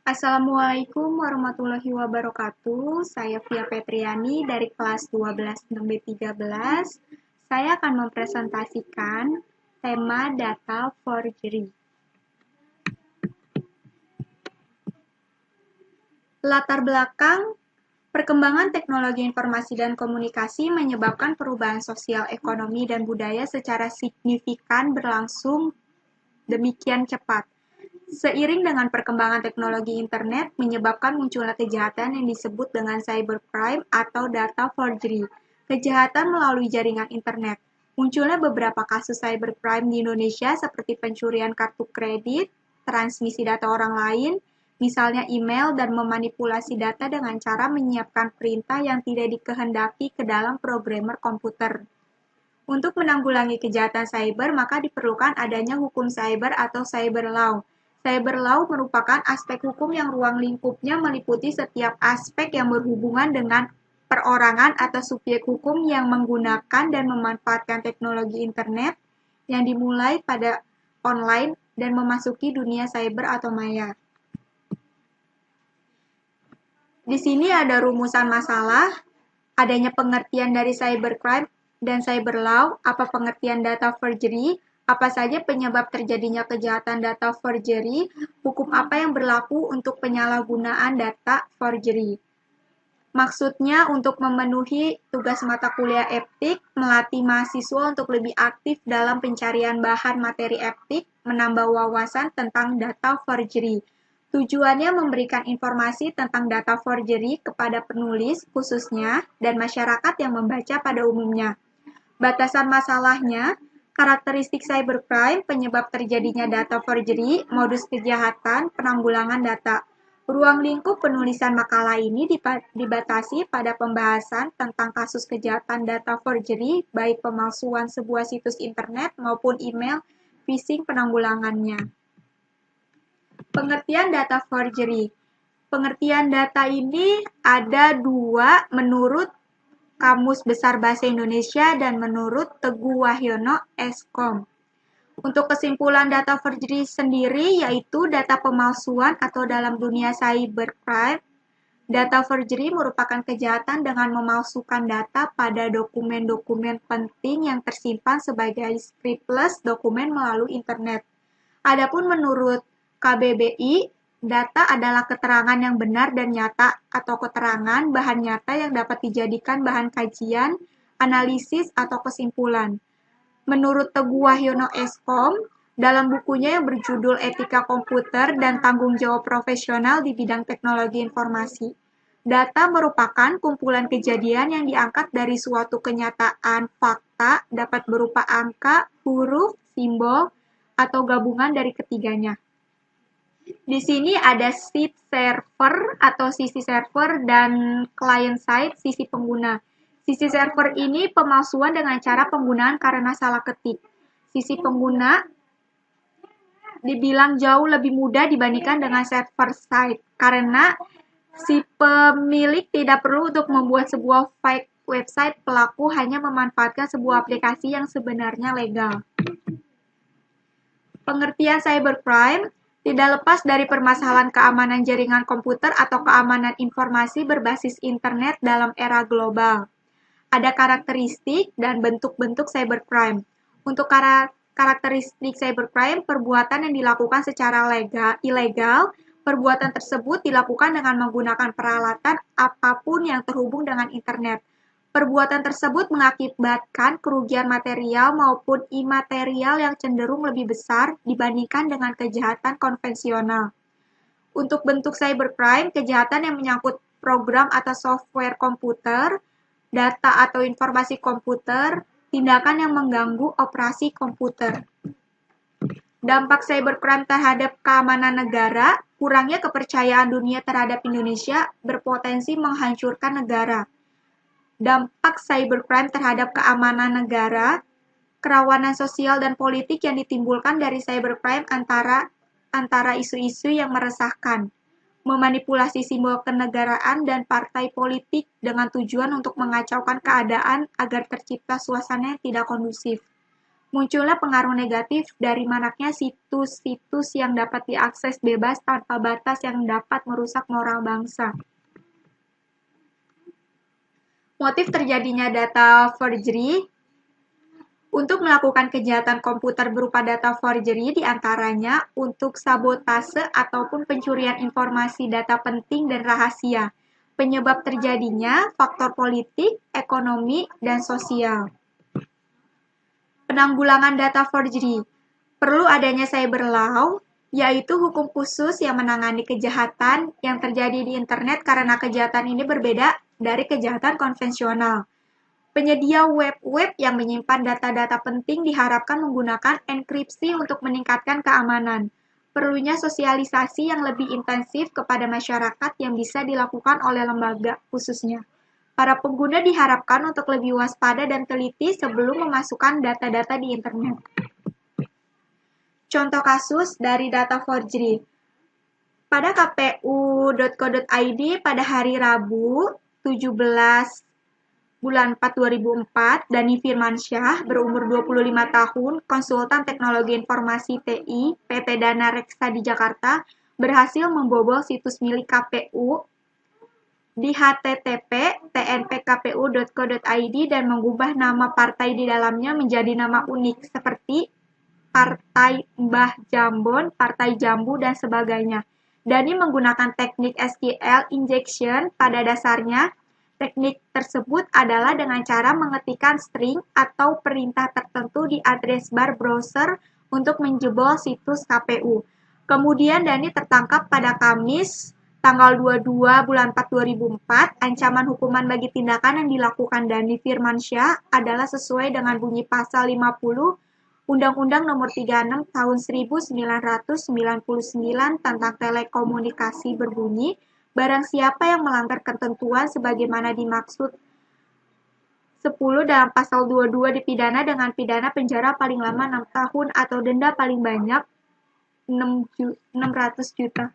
Assalamualaikum warahmatullahi wabarakatuh. Saya Via Petriani dari kelas 12 6B13. Saya akan mempresentasikan tema data forgery. Latar belakang perkembangan teknologi informasi dan komunikasi menyebabkan perubahan sosial, ekonomi, dan budaya secara signifikan berlangsung demikian cepat. Seiring dengan perkembangan teknologi internet menyebabkan munculnya kejahatan yang disebut dengan cybercrime atau data forgery. Kejahatan melalui jaringan internet. Munculnya beberapa kasus cybercrime di Indonesia seperti pencurian kartu kredit, transmisi data orang lain, misalnya email, dan memanipulasi data dengan cara menyiapkan perintah yang tidak dikehendaki ke dalam programmer komputer. Untuk menanggulangi kejahatan cyber, maka diperlukan adanya hukum cyber atau cyber law. Cyber law merupakan aspek hukum yang ruang lingkupnya meliputi setiap aspek yang berhubungan dengan perorangan atau subjek hukum yang menggunakan dan memanfaatkan teknologi internet yang dimulai pada online dan memasuki dunia cyber atau maya. Di sini ada rumusan masalah, adanya pengertian dari cybercrime dan cyber law, apa pengertian data forgery, apa saja penyebab terjadinya kejahatan data forgery, hukum apa yang berlaku untuk penyalahgunaan data forgery. Maksudnya untuk memenuhi tugas mata kuliah etik, melatih mahasiswa untuk lebih aktif dalam pencarian bahan materi etik, menambah wawasan tentang data forgery. Tujuannya memberikan informasi tentang data forgery kepada penulis khususnya dan masyarakat yang membaca pada umumnya. Batasan masalahnya, karakteristik cybercrime, penyebab terjadinya data forgery, modus kejahatan, penanggulangan data. Ruang lingkup penulisan makalah ini dibatasi pada pembahasan tentang kasus kejahatan data forgery, baik pemalsuan sebuah situs internet maupun email, phishing penanggulangannya. Pengertian data forgery. Pengertian data ini ada dua menurut Kamus Besar Bahasa Indonesia dan menurut Teguh Wahyono, Eskom. Untuk kesimpulan data forgery sendiri yaitu data pemalsuan atau dalam dunia cybercrime, data forgery merupakan kejahatan dengan memalsukan data pada dokumen-dokumen penting yang tersimpan sebagai scriptless dokumen melalui internet. Adapun menurut KBBI, data adalah keterangan yang benar dan nyata atau keterangan bahan nyata yang dapat dijadikan bahan kajian, analisis, atau kesimpulan. Menurut Teguh Wahyono Eskom, dalam bukunya yang berjudul Etika Komputer dan Tanggung Jawab Profesional di Bidang Teknologi Informasi, data merupakan kumpulan kejadian yang diangkat dari suatu kenyataan fakta, dapat berupa angka, huruf, simbol, atau gabungan dari ketiganya. Di sini ada seed server atau sisi server dan client side sisi pengguna. Sisi server ini pemalsuan dengan cara penggunaan karena salah ketik. Sisi pengguna dibilang jauh lebih mudah dibandingkan dengan server side karena si pemilik tidak perlu untuk membuat sebuah fake website, pelaku hanya memanfaatkan sebuah aplikasi yang sebenarnya legal. Pengertian cybercrime tidak lepas dari permasalahan keamanan jaringan komputer atau keamanan informasi berbasis internet dalam era global. Ada karakteristik dan bentuk-bentuk cybercrime. Untuk karakteristik cybercrime, perbuatan yang dilakukan secara ilegal, perbuatan tersebut dilakukan dengan menggunakan peralatan apapun yang terhubung dengan internet. Perbuatan tersebut mengakibatkan kerugian material maupun imaterial yang cenderung lebih besar dibandingkan dengan kejahatan konvensional. Untuk bentuk cybercrime, kejahatan yang menyangkut program atau software komputer, data atau informasi komputer, tindakan yang mengganggu operasi komputer. Dampak cybercrime terhadap keamanan negara, kurangnya kepercayaan dunia terhadap Indonesia berpotensi menghancurkan negara. Dampak cybercrime terhadap keamanan negara, kerawanan sosial dan politik yang ditimbulkan dari cybercrime antara isu-isu yang meresahkan, memanipulasi simbol kenegaraan dan partai politik dengan tujuan untuk mengacaukan keadaan agar tercipta suasana yang tidak kondusif, Munculnya pengaruh negatif dari manaknya situs-situs yang dapat diakses bebas tanpa batas yang dapat merusak moral bangsa. Motif terjadinya data forgery. Untuk melakukan kejahatan komputer berupa data forgery diantaranya untuk sabotase ataupun pencurian informasi data penting dan rahasia. Penyebab terjadinya faktor politik, ekonomi, dan sosial. Penanggulangan data forgery. Perlu adanya cyber law, yaitu hukum khusus yang menangani kejahatan yang terjadi di internet karena kejahatan ini berbeda dari kejahatan konvensional. Penyedia web-web yang menyimpan data-data penting diharapkan menggunakan enkripsi untuk meningkatkan keamanan. Perlunya sosialisasi yang lebih intensif kepada masyarakat yang bisa dilakukan oleh lembaga khususnya. Para pengguna diharapkan untuk lebih waspada dan teliti sebelum memasukkan data-data di internet. Contoh kasus dari data forgery. Pada kpu.co.id pada hari Rabu 17 bulan 4 2004, Dani Firmansyah berumur 25 tahun, konsultan teknologi informasi TI, PT Dana Reksa di Jakarta, berhasil membobol situs milik KPU di http://tnpkpu.co.id dan mengubah nama partai di dalamnya menjadi nama unik seperti Partai Mbah Jambon, Partai Jambu, dan sebagainya. Dani menggunakan teknik SQL injection. Pada dasarnya, teknik tersebut adalah dengan cara mengetikkan string atau perintah tertentu di address bar browser untuk menjebol situs KPU. Kemudian Dani tertangkap pada Kamis tanggal 22 bulan 4 2004. Ancaman hukuman bagi tindakan yang dilakukan Dani Firmansyah adalah sesuai dengan bunyi pasal 50 Undang-Undang Nomor 36 Tahun 1999 tentang telekomunikasi berbunyi, barang siapa yang melanggar ketentuan sebagaimana dimaksud 10 dalam pasal 22 dipidana dengan pidana penjara paling lama 6 tahun atau denda paling banyak 600 juta.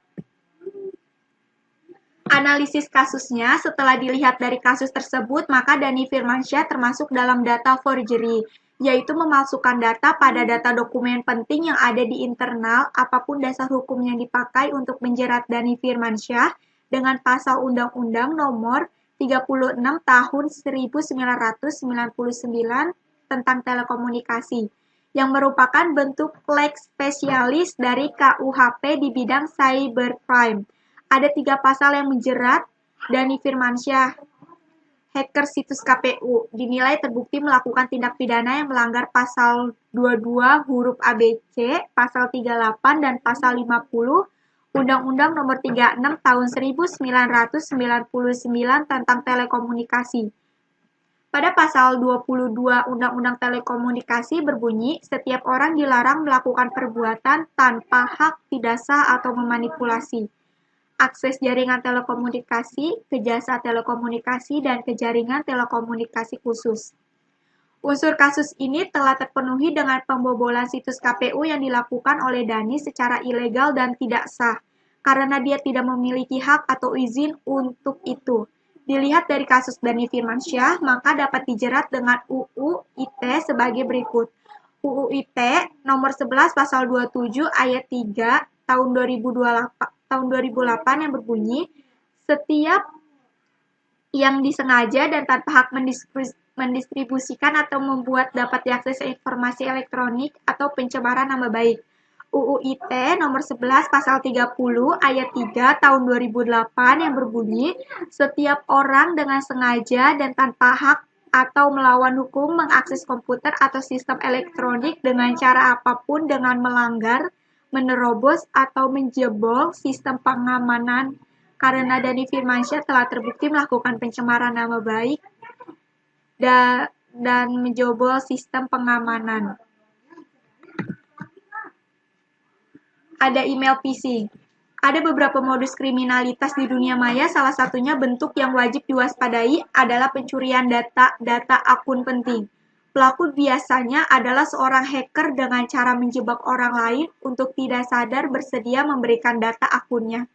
Analisis kasusnya, setelah dilihat dari kasus tersebut, maka Dani Firmansyah termasuk dalam data forgery, yaitu memalsukan data pada data dokumen penting yang ada di internal, apapun dasar hukum yang dipakai untuk menjerat Dani Firmansyah dengan pasal Undang-Undang Nomor 36 Tahun 1999 tentang telekomunikasi, yang merupakan bentuk lex specialis dari KUHP di bidang cybercrime. Ada 3 pasal yang menjerat Dani Firmansyah. Hacker situs KPU dinilai terbukti melakukan tindak pidana yang melanggar pasal 22 huruf ABC, pasal 38 dan pasal 50 Undang-Undang Nomor 36 Tahun 1999 tentang telekomunikasi. Pada pasal 22 Undang-Undang Telekomunikasi berbunyi, setiap orang dilarang melakukan perbuatan tanpa hak tidak sah atau memanipulasi akses jaringan telekomunikasi, ke jasa telekomunikasi, dan ke jaringan telekomunikasi khusus. Unsur kasus ini telah terpenuhi dengan pembobolan situs KPU yang dilakukan oleh Dani secara ilegal dan tidak sah, karena dia tidak memiliki hak atau izin untuk itu. Dilihat dari kasus Dani Firmansyah, maka dapat dijerat dengan UU ITE sebagai berikut. UU ITE nomor 11 pasal 27 ayat 3 tahun 2008 yang berbunyi, setiap yang disengaja dan tanpa hak mendistribusikan atau membuat dapat diakses informasi elektronik atau pencemaran nama baik. UU ITE nomor 11 pasal 30 ayat 3 tahun 2008 yang berbunyi, setiap orang dengan sengaja dan tanpa hak atau melawan hukum mengakses komputer atau sistem elektronik dengan cara apapun dengan melanggar, menerobos atau menjebol sistem pengamanan karena Dani Firmansyah telah terbukti melakukan pencemaran nama baik dan menjebol sistem pengamanan. Ada email phishing. Ada beberapa modus kriminalitas di dunia maya, salah satunya bentuk yang wajib diwaspadai adalah pencurian data akun penting. Pelaku biasanya adalah seorang hacker dengan cara menjebak orang lain untuk tidak sadar bersedia memberikan data akunnya.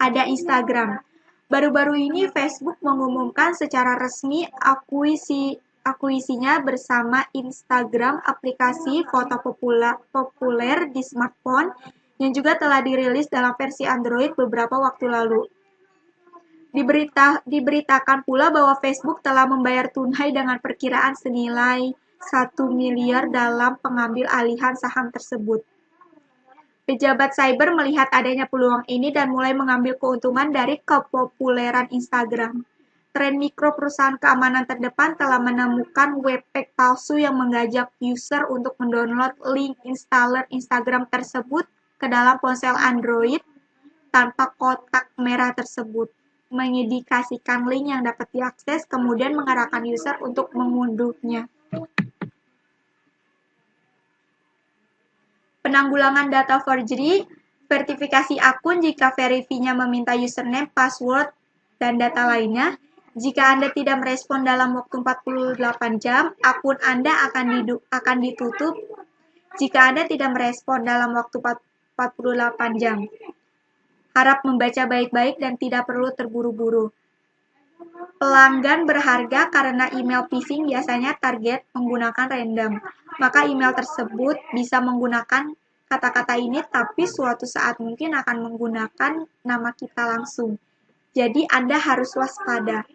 Ada Instagram. Baru-baru ini Facebook mengumumkan secara resmi akuisisinya bersama Instagram, aplikasi foto populer di smartphone yang juga telah dirilis dalam versi Android beberapa waktu lalu. Diberitakan pula bahwa Facebook telah membayar tunai dengan perkiraan senilai 1 miliar dalam pengambil alihan saham tersebut. Pejabat cyber melihat adanya peluang ini dan mulai mengambil keuntungan dari kepopuleran Instagram. Tren mikro perusahaan keamanan terdepan telah menemukan webpack palsu yang mengajak user untuk mendownload link installer Instagram tersebut ke dalam ponsel Android tanpa kotak merah tersebut, mengindikasikan link yang dapat diakses, kemudian mengarahkan user untuk mengunduhnya. Penanggulangan data forgery, verifikasi akun jika verifinya meminta username, password, dan data lainnya. Jika Anda tidak merespon dalam waktu 48 jam, akun Anda akan ditutup jika Anda tidak merespon dalam waktu 48 jam. Harap membaca baik-baik dan tidak perlu terburu-buru. Pelanggan berharga karena email phishing biasanya target menggunakan random. Maka email tersebut bisa menggunakan kata-kata ini, tapi suatu saat mungkin akan menggunakan nama kita langsung. Jadi Anda harus waspada.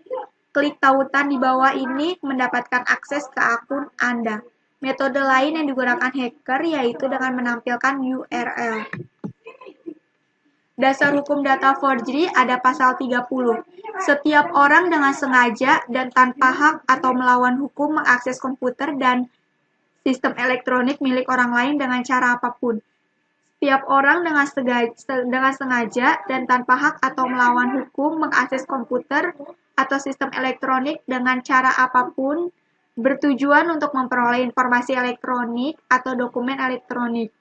Klik tautan di bawah ini mendapatkan akses ke akun Anda. Metode lain yang digunakan hacker yaitu dengan menampilkan URL. Dasar hukum data forgery ada pasal 30. Setiap orang dengan sengaja dan tanpa hak atau melawan hukum mengakses komputer dan sistem elektronik milik orang lain dengan cara apapun. Setiap orang dengan sengaja dan tanpa hak atau melawan hukum mengakses komputer atau sistem elektronik dengan cara apapun bertujuan untuk memperoleh informasi elektronik atau dokumen elektronik.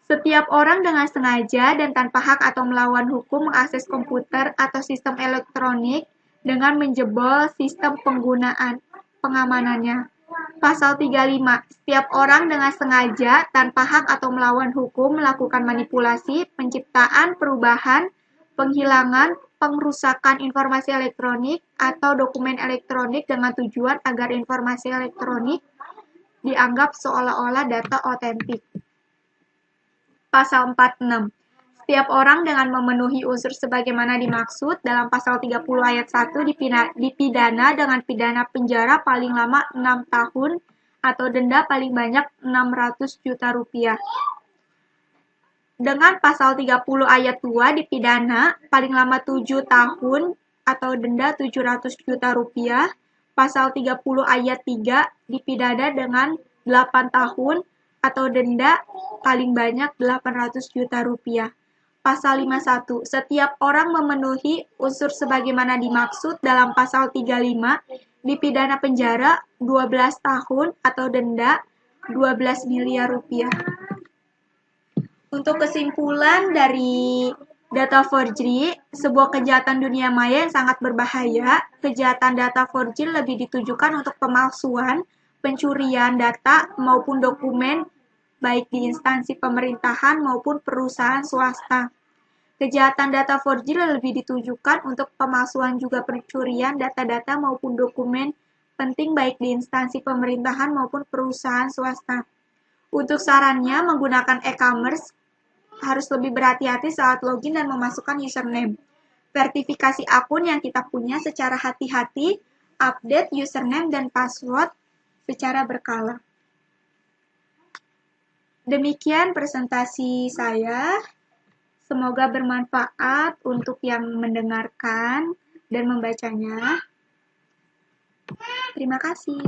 Setiap orang dengan sengaja dan tanpa hak atau melawan hukum mengakses komputer atau sistem elektronik dengan menjebol sistem pengamanannya. Pasal 35. Setiap orang dengan sengaja, tanpa hak atau melawan hukum melakukan manipulasi, penciptaan, perubahan, penghilangan, pengrusakan informasi elektronik atau dokumen elektronik dengan tujuan agar informasi elektronik dianggap seolah-olah data otentik. Pasal 46. Setiap orang dengan memenuhi unsur sebagaimana dimaksud dalam pasal 30 ayat 1 dipidana dengan pidana penjara paling lama 6 tahun atau denda paling banyak 600 juta rupiah. Dengan pasal 30 ayat 2 dipidana paling lama 7 tahun atau denda 700 juta rupiah. Pasal 30 ayat 3 dipidana dengan 8 tahun atau denda paling banyak 800 juta rupiah. Pasal 51. Setiap orang memenuhi unsur sebagaimana dimaksud dalam pasal 35 dipidana penjara 12 tahun atau denda 12 miliar rupiah. Untuk kesimpulan dari data forgery, sebuah kejahatan dunia maya yang sangat berbahaya. Kejahatan data forgery lebih ditujukan untuk pemalsuan, pencurian data maupun dokumen baik di instansi pemerintahan maupun perusahaan swasta. Kejahatan data forgery lebih ditujukan untuk pemalsuan juga pencurian data-data maupun dokumen penting baik di instansi pemerintahan maupun perusahaan swasta. Untuk sarannya, menggunakan e-commerce harus lebih berhati-hati saat login dan memasukkan username. Verifikasi akun yang kita punya secara hati-hati, update username dan password secara berkala. Demikian presentasi saya. Semoga bermanfaat untuk yang mendengarkan dan membacanya. Terima kasih.